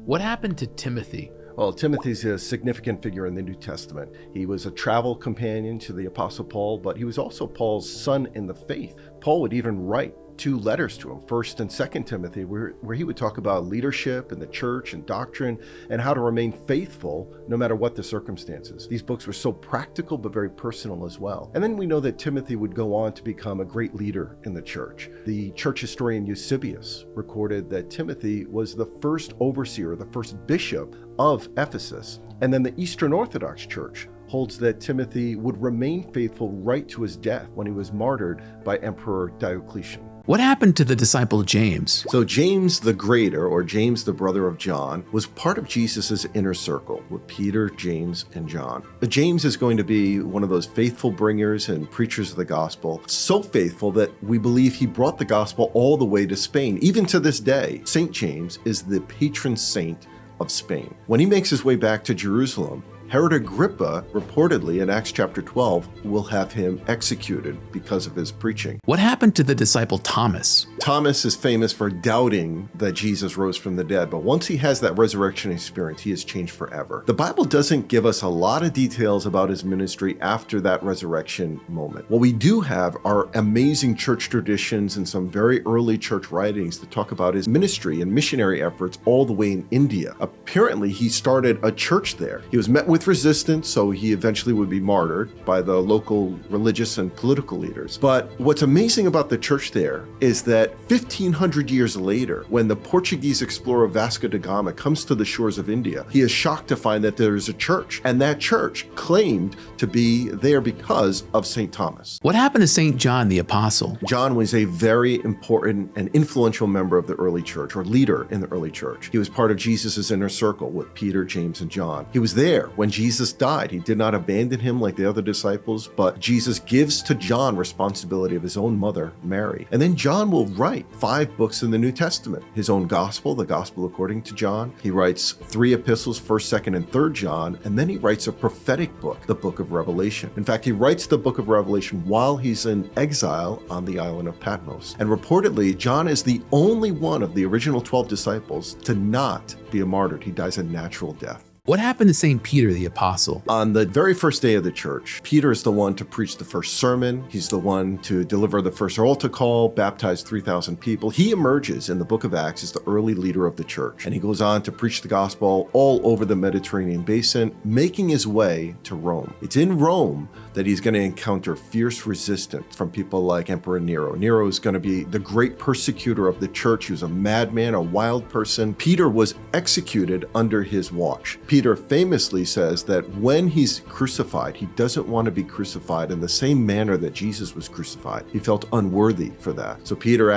What happened to Timothy? Well, Timothy's a significant figure in the New Testament. He was a travel companion to the Apostle Paul, but he was also Paul's son in the faith. Paul would even write 2 letters to him, 1st and 2nd Timothy, where he would talk about leadership in the church and doctrine and how to remain faithful no matter what the circumstances. These books were so practical but very personal as well. And then we know that Timothy would go on to become a great leader in the church. The church historian Eusebius recorded that Timothy was the first overseer, the first bishop of Ephesus. And then the Eastern Orthodox Church holds that Timothy would remain faithful right to his death when he was martyred by Emperor Diocletian. What happened to the disciple James? So James the Greater, or James the brother of John, was part of Jesus's inner circle with Peter, James, and John. James is going to be one of those faithful bringers and preachers of the gospel, so faithful that we believe he brought the gospel all the way to Spain. Even to this day, St. James is the patron saint of Spain. When he makes his way back to Jerusalem, Herod Agrippa, reportedly in Acts chapter 12, will have him executed because of his preaching. What happened to the disciple Thomas? Thomas is famous for doubting that Jesus rose from the dead, but once he has that resurrection experience, he is changed forever. The Bible doesn't give us a lot of details about his ministry after that resurrection moment. What we do have are amazing church traditions and some very early church writings that talk about his ministry and missionary efforts all the way in India. Apparently, he started a church there. He was met with resistance, so he eventually would be martyred by the local religious and political leaders. But what's amazing about the church there is that 1,500 years later, when the Portuguese explorer Vasco da Gama comes to the shores of India, he is shocked to find that there is a church, and that church claimed to be there because of St. Thomas. What happened to St. John the Apostle? John was a very important and influential member of the early church, or leader in the early church. He was part of Jesus's inner circle with Peter, James, and John. He was there when Jesus died. He did not abandon him like the other disciples, but Jesus gives to John responsibility of his own mother, Mary. And then John will write 5 books in the New Testament. His own gospel, the gospel according to John. He writes 3 epistles, 1st, 2nd, and 3rd John, and then he writes a prophetic book, the book of Revelation. In fact, he writes the book of Revelation while he's in exile on the island of Patmos. And reportedly, John is the only one of the original 12 disciples to not be a martyr. He dies a natural death. What happened to St. Peter the Apostle? On the very first day of the church, Peter is the one to preach the first sermon. He's the one to deliver the first altar call, baptize 3,000 people. He emerges in the book of Acts as the early leader of the church, and he goes on to preach the gospel all over the Mediterranean basin, making his way to Rome. It's in Rome that he's going to encounter fierce resistance from people like Emperor Nero. Nero is going to be the great persecutor of the church. He was a madman, a wild person. Peter was executed under his watch. Peter famously says that when he's crucified, he doesn't want to be crucified in the same manner that Jesus was crucified. He felt unworthy for that. So Peter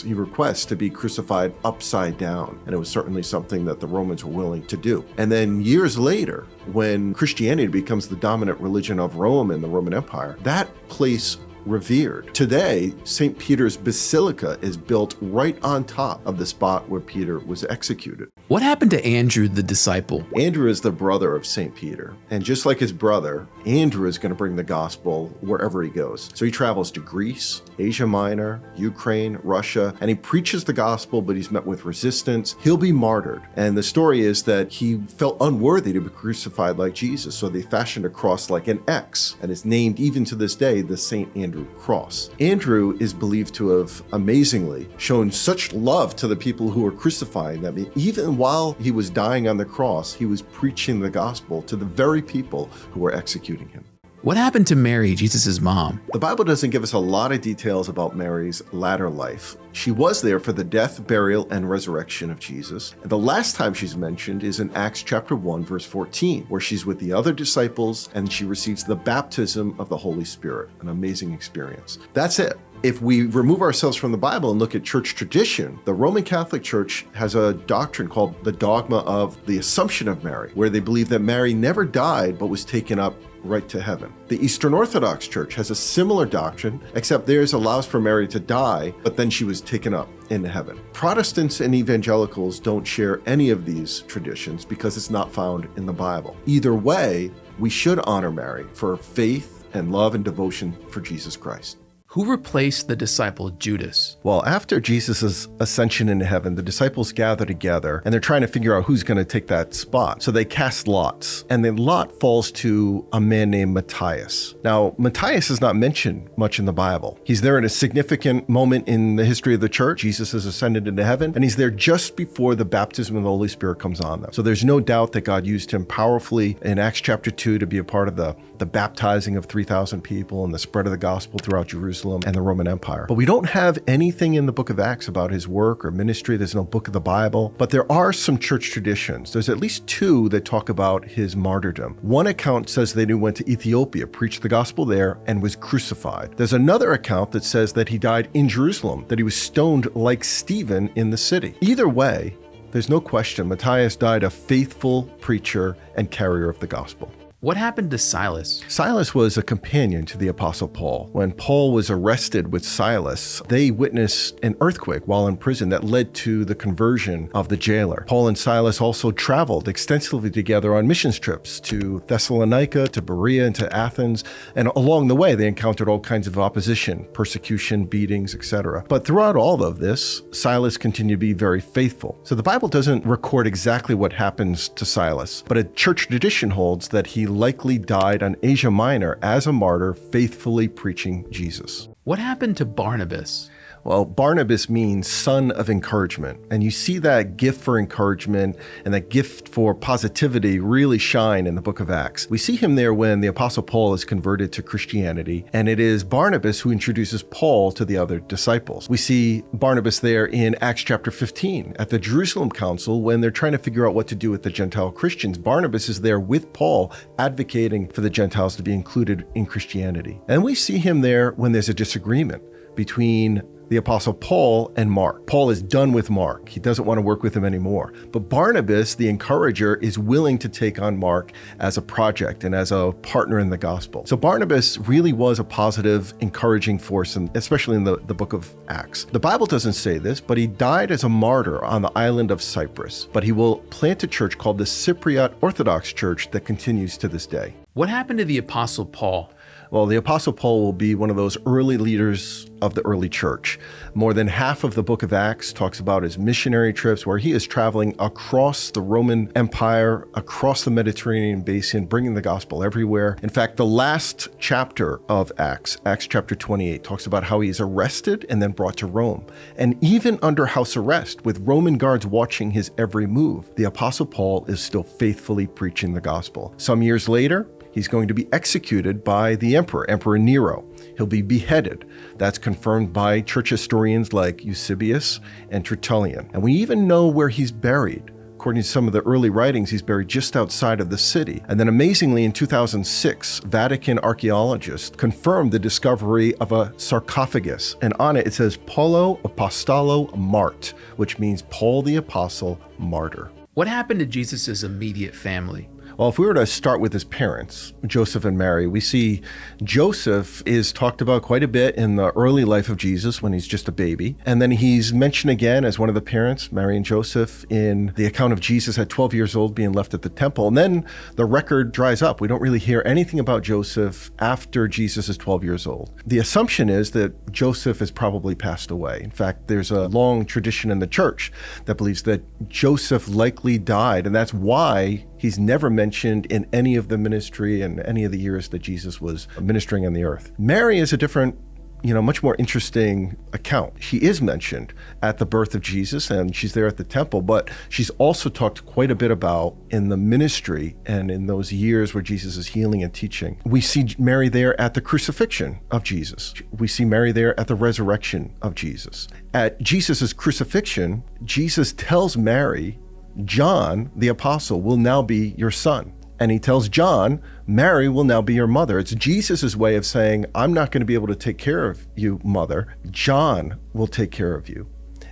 he requests to be crucified upside down. And it was certainly something that the Romans were willing to do. And then years later, when Christianity becomes the dominant religion of Rome and the Roman Empire, that place revered. Today, St. Peter's Basilica is built right on top of the spot where Peter was executed. What happened to Andrew the disciple? Andrew is the brother of St. Peter. And just like his brother, Andrew is going to bring the gospel wherever he goes. So he travels to Greece, Asia Minor, Ukraine, Russia, and he preaches the gospel, but he's met with resistance. He'll be martyred. And the story is that he felt unworthy to be crucified like Jesus. So they fashioned a cross like an X, and is named even to this day the St. Andrew Cross. Andrew is believed to have amazingly shown such love to the people who were crucifying them. Even while he was dying on the cross, he was preaching the gospel to the very people who were executing him. What happened to Mary, Jesus' mom? The Bible doesn't give us a lot of details about Mary's latter life. She was there for the death, burial, and resurrection of Jesus. And the last time she's mentioned is in Acts chapter 1, verse 14, where she's with the other disciples and she receives the baptism of the Holy Spirit, an amazing experience. That's it. If we remove ourselves from the Bible and look at church tradition, the Roman Catholic Church has a doctrine called the dogma of the Assumption of Mary, where they believe that Mary never died but was taken up right to heaven. The Eastern Orthodox Church has a similar doctrine, except theirs allows for Mary to die, but then she was taken up into heaven. Protestants and evangelicals don't share any of these traditions because it's not found in the Bible. Either way, we should honor Mary for her faith and love and devotion for Jesus Christ. Who replaced the disciple Judas? Well, after Jesus' ascension into heaven, the disciples gather together and they're trying to figure out who's going to take that spot. So they cast lots, and the lot falls to a man named Matthias. Now, Matthias is not mentioned much in the Bible. He's there in a significant moment in the history of the church. Jesus has ascended into heaven, and he's there just before the baptism of the Holy Spirit comes on them. So there's no doubt that God used him powerfully in Acts chapter 2 to be a part of the baptizing of 3,000 people and the spread of the gospel throughout Jerusalem and the Roman Empire. But we don't have anything in the book of Acts about his work or ministry. There's no book of the Bible, but there are some church traditions. There's at least two that talk about his martyrdom. One account says that he went to Ethiopia, preached the gospel there, and was crucified. There's another account that says that he died in Jerusalem, that he was stoned like Stephen in the city. Either way, there's no question Matthias died a faithful preacher and carrier of the gospel. What happened to Silas? Silas was a companion to the Apostle Paul. When Paul was arrested with Silas, they witnessed an earthquake while in prison that led to the conversion of the jailer. Paul and Silas also traveled extensively together on missions trips to Thessalonica, to Berea, and to Athens. And along the way, they encountered all kinds of opposition, persecution, beatings, etc. But throughout all of this, Silas continued to be very faithful. So the Bible doesn't record exactly what happens to Silas, but a church tradition holds that he likely died on Asia Minor as a martyr, faithfully preaching Jesus. What happened to Barnabas? Well, Barnabas means son of encouragement. And you see that gift for encouragement and that gift for positivity really shine in the book of Acts. We see him there when the Apostle Paul is converted to Christianity, and it is Barnabas who introduces Paul to the other disciples. We see Barnabas there in Acts chapter 15 at the Jerusalem Council when they're trying to figure out what to do with the Gentile Christians. Barnabas is there with Paul advocating for the Gentiles to be included in Christianity. And we see him there when there's a disagreement between the Apostle Paul and Mark. Paul is done with Mark. He doesn't want to work with him anymore. But Barnabas, the encourager, is willing to take on Mark as a project and as a partner in the gospel. So Barnabas really was a positive, encouraging force, especially in the book of Acts. The Bible doesn't say this, but he died as a martyr on the island of Cyprus. But he will plant a church called the Cypriot Orthodox Church that continues to this day. What happened to the Apostle Paul? Well, the Apostle Paul will be one of those early leaders of the early church. More than half of the book of Acts talks about his missionary trips where he is traveling across the Roman Empire, across the Mediterranean basin, bringing the gospel everywhere. In fact, the last chapter of Acts, Acts chapter 28, talks about how he is arrested and then brought to Rome. And even under house arrest, with Roman guards watching his every move, the Apostle Paul is still faithfully preaching the gospel. Some years later, he's going to be executed by the Emperor Nero. He'll be beheaded. That's confirmed by church historians like Eusebius and Tertullian. And we even know where he's buried. According to some of the early writings, he's buried just outside of the city. And then amazingly, in 2006, Vatican archaeologists confirmed the discovery of a sarcophagus. And on it, it says Paulo Apostolo Mart, which means Paul the Apostle Martyr. What happened to Jesus' immediate family? Well, if we were to start with his parents, Joseph and Mary, we see Joseph is talked about quite a bit in the early life of Jesus when he's just a baby. And then he's mentioned again as one of the parents, Mary and Joseph, in the account of Jesus at 12 years old being left at the temple. And then the record dries up. We don't really hear anything about Joseph after Jesus is 12 years old. The assumption is that Joseph has probably passed away. In fact, there's a long tradition in the church that believes that Joseph likely died, and that's why he's never mentioned in any of the ministry and any of the years that Jesus was ministering on the earth. Mary is a different, much more interesting account. She is mentioned at the birth of Jesus and she's there at the temple, but she's also talked quite a bit about in the ministry and in those years where Jesus is healing and teaching. We see Mary there at the crucifixion of Jesus. We see Mary there at the resurrection of Jesus. At Jesus' crucifixion, Jesus tells Mary, John, the apostle, will now be your son. And he tells John, Mary will now be your mother. It's Jesus' way of saying, I'm not going to be able to take care of you, mother. John will take care of you.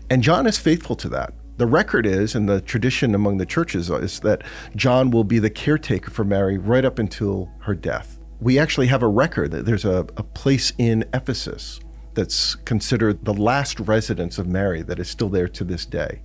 And John is faithful to that. The record is, and the tradition among the churches is that John will be the caretaker for Mary right up until her death. We actually have a record that there's a place in Ephesus that's considered the last residence of Mary that is still there to this day.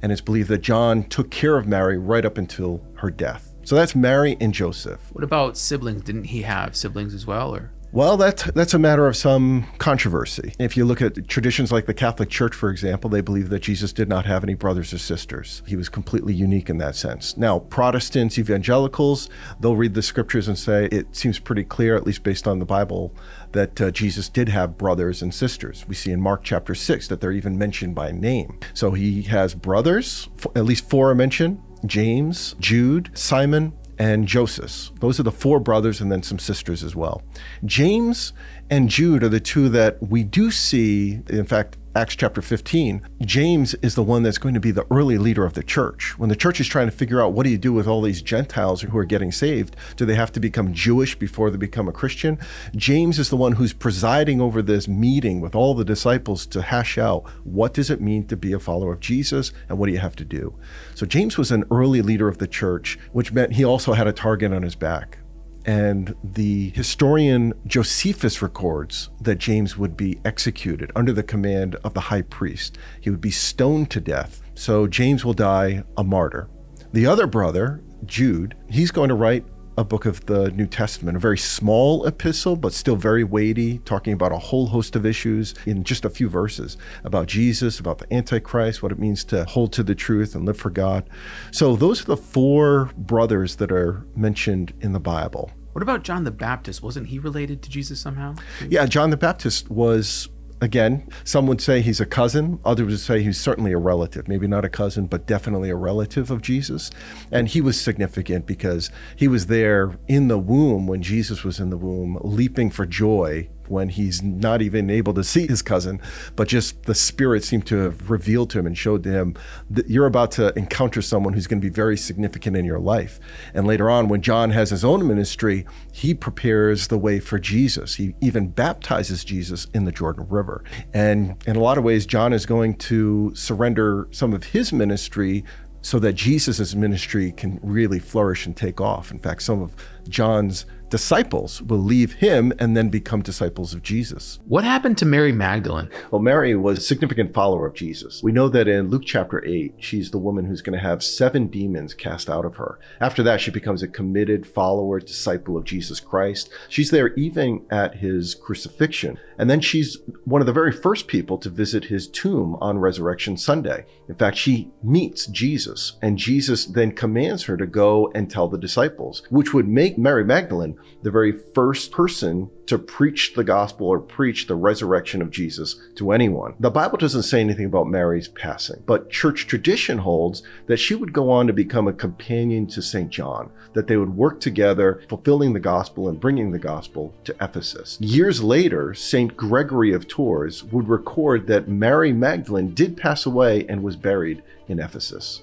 And it's believed that John took care of Mary right up until her death. So that's Mary and Joseph. What about siblings? Didn't he have siblings as well? Or Well, that's a matter of some controversy. If you look at traditions like the Catholic Church, for example, they believe that Jesus did not have any brothers or sisters. He was completely unique in that sense. Now, Protestants, evangelicals, they'll read the scriptures and say it seems pretty clear, at least based on the Bible, that Jesus did have brothers and sisters. We see in Mark chapter 6 that they're even mentioned by name. So he has brothers, at least 4 are mentioned: James, Jude, Simon, and Joseph. Those are the 4 brothers, and then some sisters as well. James and Jude are the 2 that we do see. In fact, Acts chapter 15, James is the one that's going to be the early leader of the church. When the church is trying to figure out what do you do with all these Gentiles who are getting saved, do they have to become Jewish before they become a Christian? James is the one who's presiding over this meeting with all the disciples to hash out what does it mean to be a follower of Jesus and what do you have to do. So James was an early leader of the church, which meant he also had a target on his back. And the historian Josephus records that James would be executed under the command of the high priest. He would be stoned to death. So James will die a martyr. The other brother, Jude, he's going to write a book of the New Testament, a very small epistle, but still very weighty, talking about a whole host of issues in just a few verses about Jesus, about the Antichrist, what it means to hold to the truth and live for God. So those are the 4 brothers that are mentioned in the Bible. What about John the Baptist? Wasn't he related to Jesus somehow? Yeah, John the Baptist was, again, some would say he's a cousin. Others would say he's certainly a relative. Maybe not a cousin, but definitely a relative of Jesus. And he was significant because he was there in the womb when Jesus was in the womb, leaping for joy when he's not even able to see his cousin, but just the Spirit seemed to have revealed to him and showed to him that you're about to encounter someone who's going to be very significant in your life. And later on, when John has his own ministry, he prepares the way for Jesus. He even baptizes Jesus in the Jordan River. And in a lot of ways, John is going to surrender some of his ministry so that Jesus' ministry can really flourish and take off. In fact, some of John's disciples will leave him and then become disciples of Jesus. What happened to Mary Magdalene? Well, Mary was a significant follower of Jesus. We know that in Luke chapter 8, she's the woman who's going to have 7 demons cast out of her. After that, she becomes a committed follower, disciple of Jesus Christ. She's there even at his crucifixion. And then she's one of the very first people to visit his tomb on Resurrection Sunday. In fact, she meets Jesus, and Jesus then commands her to go and tell the disciples, which would make Mary Magdalene the very first person to preach the gospel or preach the resurrection of Jesus to anyone. The Bible doesn't say anything about Mary's passing, but church tradition holds that she would go on to become a companion to St. John, that they would work together, fulfilling the gospel and bringing the gospel to Ephesus. Years later, St. Gregory of Tours would record that Mary Magdalene did pass away and was buried in Ephesus.